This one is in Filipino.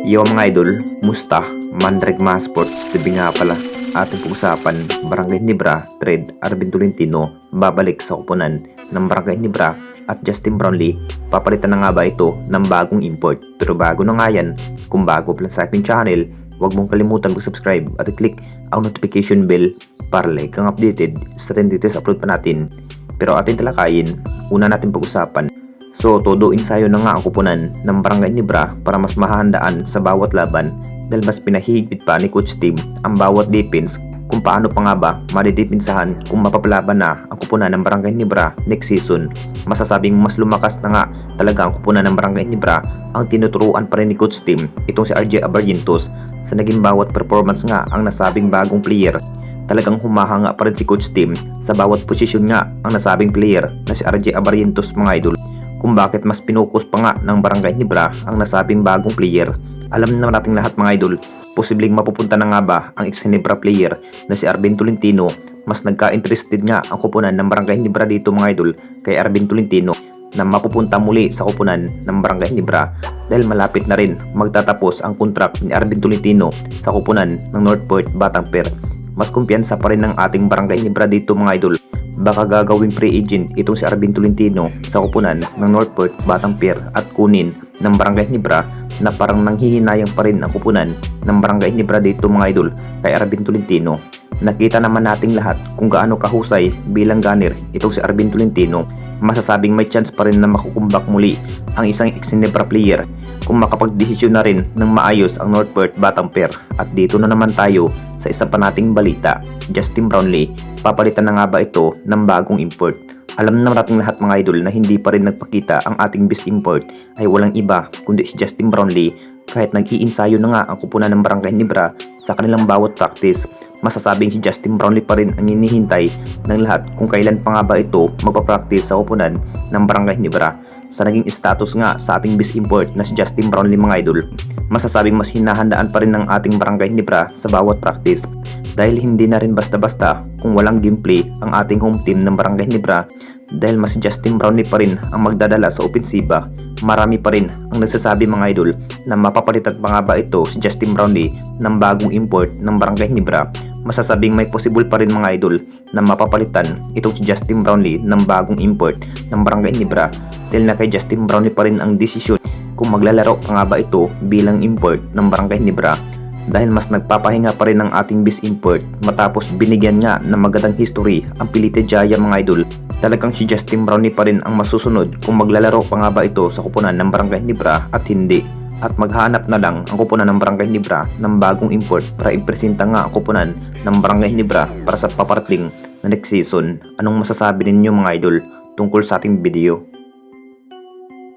Yo mga idol, musta? Mandragma Sports TV nga pala. Ating pag-usapan, Barangay Ginebra, Trade, Arvin Tolentino, babalik sa kupunan ng Barangay Ginebra at Justin Brownlee. Papalitan na nga ba ito ng bagong import? Pero bago na nga yan, kung bago pa lang sa ating channel, huwag mong kalimutan mag-subscribe at i-click ang notification bell para like kang updated sa latest upload pa natin. Pero ating talakayin, una natin pag-usapan. So, todo ensayo na nga ang kupunan ng Barangay Ginebra para mas mahahandaan sa bawat laban dahil mas pinahihigpit pa ni Coach Tim ang bawat defense kung paano pa nga ba madidipinsahan kung mapapalaban na ang kupunan ng Barangay Ginebra next season. Masasabing mas lumakas na nga talaga ang kupunan ng Barangay Ginebra ang tinuturuan pa rin ni Coach Tim, itong si RJ Abarientos. Sa naging bawat performance nga ang nasabing bagong player, talagang humahanga pa rin si Coach Tim sa bawat posisyon nga ang nasabing player na si RJ Abarientos mga idol. Kung bakit mas pinukus pa nga ng Barangay Ginebra ang nasabing bagong player. Alam naman nating lahat mga idol, posibleng mapupunta na nga ba ang ex-Ginebra player na si Arvin Tolentino. Mas nagka-interested nga ang kupunan ng Barangay Ginebra dito mga idol kay Arvin Tolentino na mapupunta muli sa kupunan ng Barangay Ginebra dahil malapit na rin magtatapos ang kontrak ni Arvin Tolentino sa kupunan ng Northport Batangas. Mas kumpiyansa pa rin ng ating Barangay Ginebra dito mga idol. Baka gagawing free agent itong si Arvin Tolentino sa kupunan ng Northport Batangas at kunin ng Barangay Ginebra na parang nanghihinayang pa rin ang kupunan ng Barangay Ginebra dito mga idol kay Arvin Tolentino. Nakita naman nating lahat kung gaano kahusay bilang gunner itong si Arvin Tolentino. Masasabing may chance pa rin na makukumbak muli ang isang ex-Ginebra player kung makapagdesisyon na rin ng maayos ang Northport Batangas. At dito na naman tayo sa isa pa nating balita, Justin Brownlee. Papalitan na nga ba ito ng bagong import? Alam naman nating lahat mga idol na hindi pa rin nagpakita ang ating best import ay walang iba kundi si Justin Brownlee. Kahit nag-iinsayo na nga ang kupunan ng Barangay Ginebra sa kanilang bawat practice, masasabing si Justin Brownlee pa rin ang hinihintay ng lahat kung kailan pa nga ba ito magpa-practice sa kupunan ng Barangay Ginebra. Sa naging status nga sa ating best import na si Justin Brownlee mga idol, masasabing mas hinahandaan pa rin ng ating Barangay Ginebra sa bawat practice dahil hindi na rin basta-basta kung walang gameplay ang ating home team ng Barangay Ginebra dahil mas Justin Brownlee pa rin ang magdadala sa opensiba. Marami pa rin ang nagsasabi mga idol na mapapalitan pa nga ba ito si Justin Brownlee ng bagong import ng Barangay Ginebra. Masasabing may possible pa rin mga idol na mapapalitan itong si Justin Brownlee ng bagong import ng Barangay Ginebra dahil na kay Justin Brownlee pa rin ang desisyon kung maglalaro pa nga ba ito bilang import ng Barangay Ginebra dahil mas nagpapahinga pa rin ng ating best import matapos binigyan nga ng magandang history ang Pilite Jaya mga idol. Talagang si Justin Brownlee pa rin ang masusunod kung maglalaro pa nga ba ito sa kupunan ng Barangay Ginebra at hindi. At maghanap na lang ang kupunan ng Barangay Ginebra ng bagong import para ipresenta nga ang kupunan ng Barangay Ginebra para sa paparating na next season. Anong masasabi ninyo mga idol tungkol sa ating video?